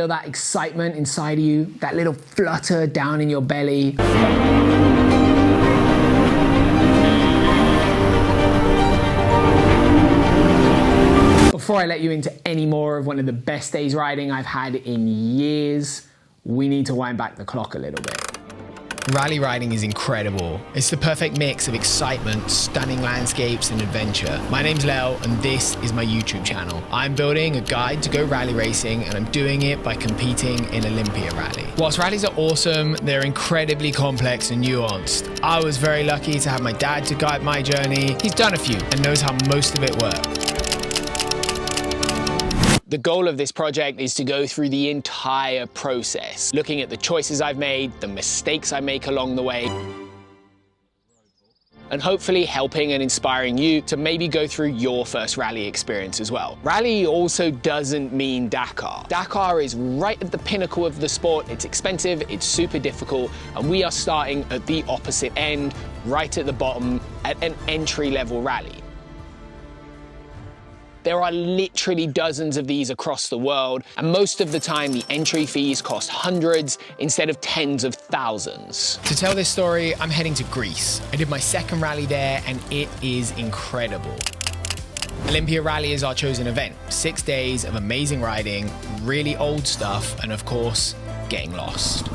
feel that excitement inside of you, that little flutter down in your belly. Before I let you into any more of one of the best days riding I've had in years, we need to wind back the clock a little bit. Rally riding is incredible. It's the perfect mix of excitement, stunning landscapes, and adventure. My name's Llel, and this is my YouTube channel. I'm building a guide to go rally racing, and I'm doing it by competing in Olympia Rally. Whilst rallies are awesome, they're incredibly complex and nuanced. I was very lucky to have my dad to guide my journey. He's done a few and knows how most of it works. The goal of this project is to go through the entire process, looking at the choices I've made, the mistakes I make along the way, and hopefully helping and inspiring you to maybe go through your first rally experience as well. Rally also doesn't mean Dakar. Dakar is right at the pinnacle of the sport. It's expensive, it's super difficult, and we are starting at the opposite end, right at the bottom, at an entry-level rally. There are literally dozens of these across the world, and most of the time the entry fees cost hundreds instead of tens of thousands. To tell this story, I'm heading to Greece. I did my second rally there, and it is incredible. Olympia Rally is our chosen event. 6 days of amazing riding, really old stuff, and of course, getting lost.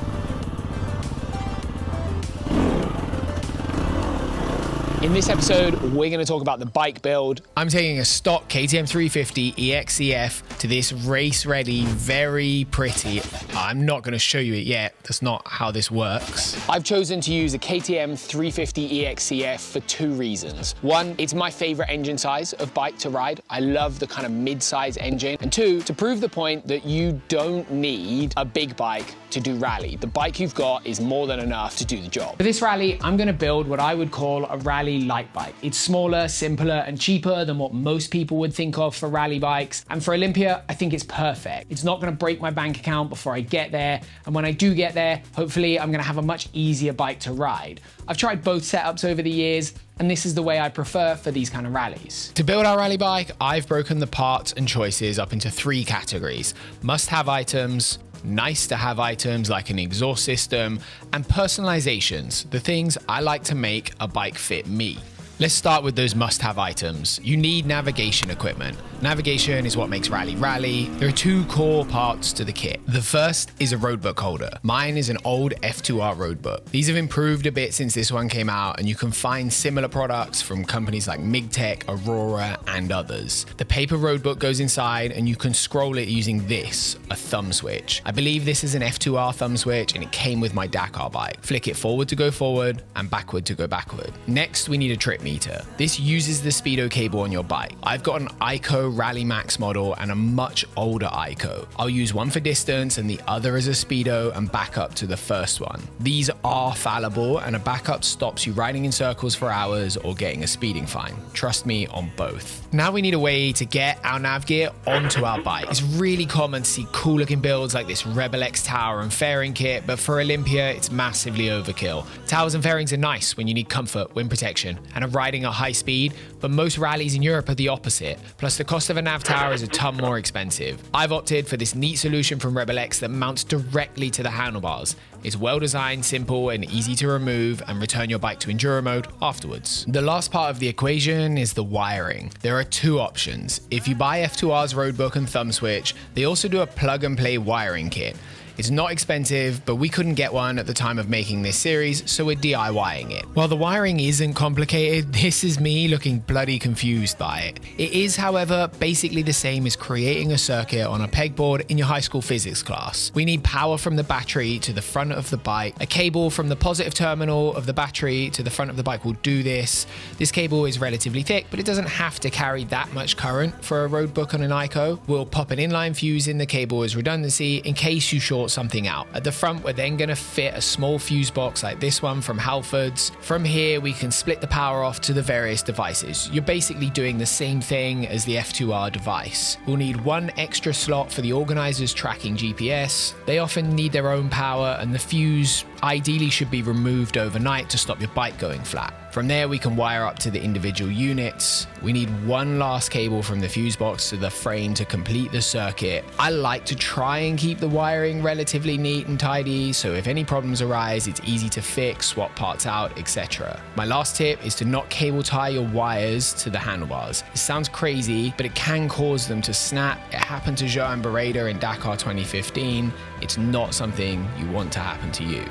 In this episode, we're going to talk about the bike build. I'm taking a stock KTM 350 EXCF to this race-ready, very pretty. I'm not going to show you it yet. That's not how this works. I've chosen to use a KTM 350 EXCF for 2 reasons. 1, it's my favorite engine size of bike to ride. I love the kind of mid-size engine. And 2, to prove the point that you don't need a big bike to do rally. The bike you've got is more than enough to do the job. For this rally, I'm going to build what I would call a rally light bike. It's smaller, simpler, and cheaper than what most people would think of for rally bikes. And for Olympia, I think it's perfect. It's not going to break my bank account before I get there. And when I do get there, hopefully I'm going to have a much easier bike to ride. I've tried both setups over the years, and this is the way I prefer for these kind of rallies. To build our rally bike, I've broken the parts and choices up into 3 categories: must-have items, nice-to-have items like an exhaust system, and personalizations, the things I like to make a bike fit me. Let's start with those must-have items. You need navigation equipment. Navigation is what makes rally rally. There are 2 core parts to the kit. The first is a roadbook holder. Mine is an old F2R roadbook. These have improved a bit since this one came out, and you can find similar products from companies like MigTech, Aurora, and others. The paper roadbook goes inside, and you can scroll it using this, a thumb switch. I believe this is an F2R thumb switch, and it came with my Dakar bike. Flick it forward to go forward, and backward to go backward. Next, we need a trip meter. This uses the speedo cable on your bike. I've got an Ico Rally Max model and a much older Ico. I'll use one for distance and the other as a speedo and back up to the first one. These are fallible, and a backup stops you riding in circles for hours or getting a speeding fine. Trust me on both. Now we need a way to get our nav gear onto our bike. It's really common to see cool looking builds like this Rebel X tower and fairing kit, but for Olympia, it's massively overkill. Towers and fairings are nice when you need comfort, wind protection, and are riding at high speed, but most rallies in Europe are the opposite. Plus the cost of a nav tower is a ton more expensive. I've opted for this neat solution from Rebel X that mounts directly to the handlebars. It's well designed, simple, and easy to remove and return your bike to enduro mode afterwards. The last part of the equation is the wiring. There are 2 options. If you buy F2R's roadbook and thumb switch, they also do a plug and play wiring kit. It's not expensive, but we couldn't get one at the time of making this series, so we're DIYing it. While the wiring isn't complicated, this is me looking bloody confused by it. It is, however, basically the same as creating a circuit on a pegboard in your high school physics class. We need power from the battery to the front of the bike. A cable from the positive terminal of the battery to the front of the bike will do this. This cable is relatively thick, but it doesn't have to carry that much current for a roadbook on an Ico. We'll pop an inline fuse in the cable as redundancy in case you short something out. At the front, we're then going to fit a small fuse box like this one from Halfords. From here, we can split the power off to the various devices. You're basically doing the same thing as the F2R device. We'll need one extra slot for the organizers tracking GPS. They often need their own power, and the fuse ideally should be removed overnight to stop your bike going flat. From there, we can wire up to the individual units. We need one last cable from the fuse box to the frame to complete the circuit. I like to try and keep the wiring relatively neat and tidy, so if any problems arise, it's easy to fix, swap parts out, etc. My last tip is to not cable tie your wires to the handlebars. It sounds crazy, but it can cause them to snap. It happened to Joan Barreda in Dakar 2015. It's not something you want to happen to you.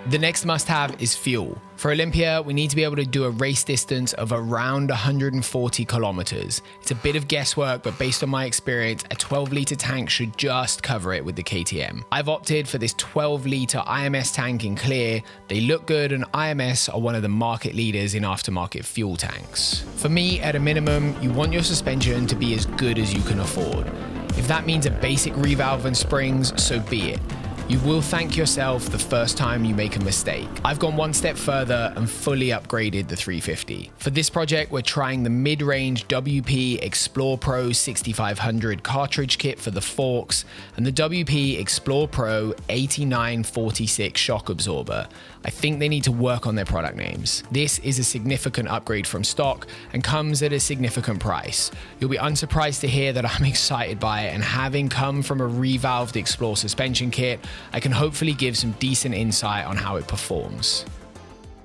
The next must-have is fuel. For Olympia, we need to be able to do a race distance of around 140 kilometers. It's a bit of guesswork, but based on my experience, a 12-litre tank should just cover it with the KTM. I've opted for this 12-litre IMS tank in clear. They look good, and IMS are one of the market leaders in aftermarket fuel tanks. For me, at a minimum, you want your suspension to be as good as you can afford. If that means a basic revalve and springs, so be it. You will thank yourself the first time you make a mistake. I've gone one step further and fully upgraded the 350. For this project, we're trying the mid-range WP Explore Pro 6500 cartridge kit for the forks and the WP Explore Pro 8946 shock absorber. I think they need to work on their product names. This is a significant upgrade from stock and comes at a significant price. You'll be unsurprised to hear that I'm excited by it, and having come from a revalved Explore suspension kit, I can hopefully give some decent insight on how it performs.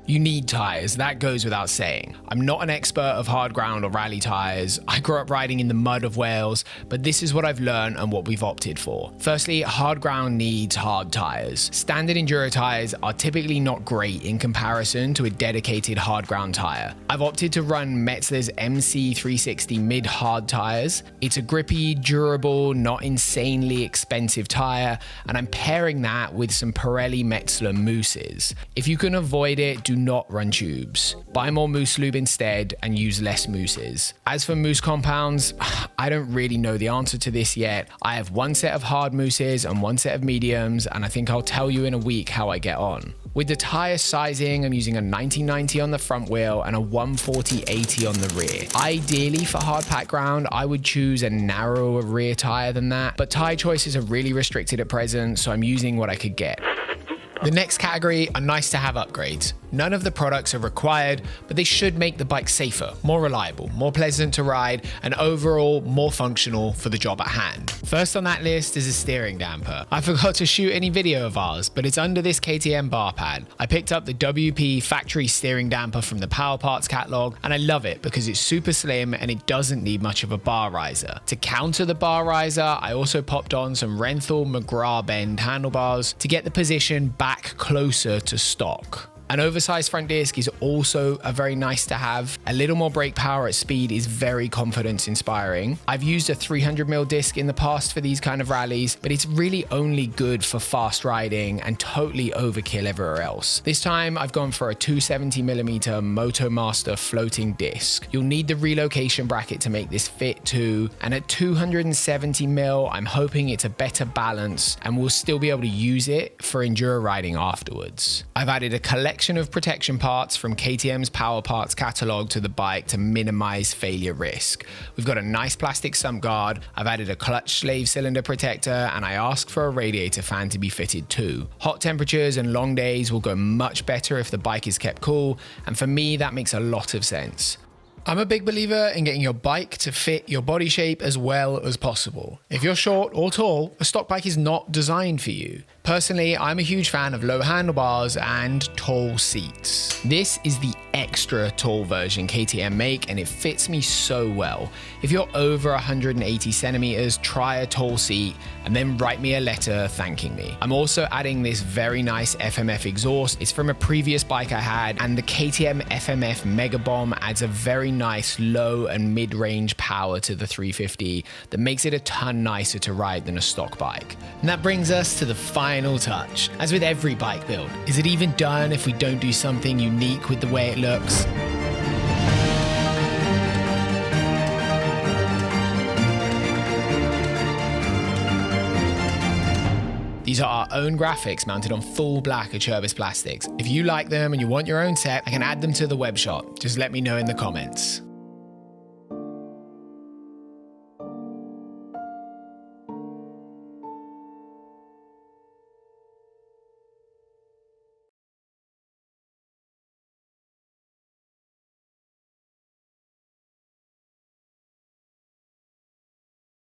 You need tyres, that goes without saying. I'm not an expert of hard ground or rally tyres. I grew up riding in the mud of Wales, but this is what I've learned and what we've opted for. Firstly, hard ground needs hard tyres. Standard enduro tyres are typically not great in comparison to a dedicated hard ground tyre. I've opted to run Metzler's MC360 mid hard tyres. It's a grippy, durable, not insanely expensive tyre, and I'm pairing that with some Pirelli Metzler mousses. If you can avoid it, do not run tubes. Buy more mousse lube instead and use less mousses. As for mousse compounds, I don't really know the answer to this yet. I have one set of hard mousses and one set of mediums, and I think I'll tell you in a week how I get on. With the tyre sizing, I'm using a 1990 on the front wheel and a 140/80 on the rear. Ideally for hard pack ground, I would choose a narrower rear tyre than that, but tyre choices are really restricted at present, so I'm using what I could get. The next category are nice to have upgrades. None of the products are required, but they should make the bike safer, more reliable, more pleasant to ride, and overall more functional for the job at hand. First on that list is a steering damper. I forgot to shoot any video of ours, but it's under this KTM bar pad. I picked up the WP factory steering damper from the Power Parts catalog, and I love it because it's super slim and it doesn't need much of a bar riser. To counter the bar riser, I also popped on some Renthal McGrath bend handlebars to get the position back closer to stock. An oversized front disc is also a very nice to have. A little more brake power at speed is very confidence inspiring. I've used a 300mm disc in the past for these kind of rallies, but it's really only good for fast riding and totally overkill everywhere else. This time I've gone for a 270mm Motomaster floating disc. You'll need the relocation bracket to make this fit too, and at 270mm I'm hoping it's a better balance and we'll still be able to use it for enduro riding afterwards. I've added a collection of protection parts from KTM's Power Parts catalog to the bike to minimize failure risk. We've got a nice plastic sump guard, I've added a clutch slave cylinder protector, and I asked for a radiator fan to be fitted too. Hot temperatures and long days will go much better if the bike is kept cool, and for me that makes a lot of sense. I'm a big believer in getting your bike to fit your body shape as well as possible. If you're short or tall, a stock bike is not designed for you. Personally, I'm a huge fan of low handlebars and tall seats. This is the extra tall version KTM make, and it fits me so well. If you're over 180 centimeters, try a tall seat and then write me a letter thanking me. I'm also adding this very nice FMF exhaust. It's from a previous bike I had, and the KTM FMF Mega Bomb adds a very nice low and mid-range power to the 350 that makes it a ton nicer to ride than a stock bike. And that brings us to the final touch. As with every bike build, is it even done if we don't do something unique with the way it looks? These are our own graphics mounted on full black Acerbis plastics. If you like them and you want your own set, I can add them to the web shop. Just let me know in the comments.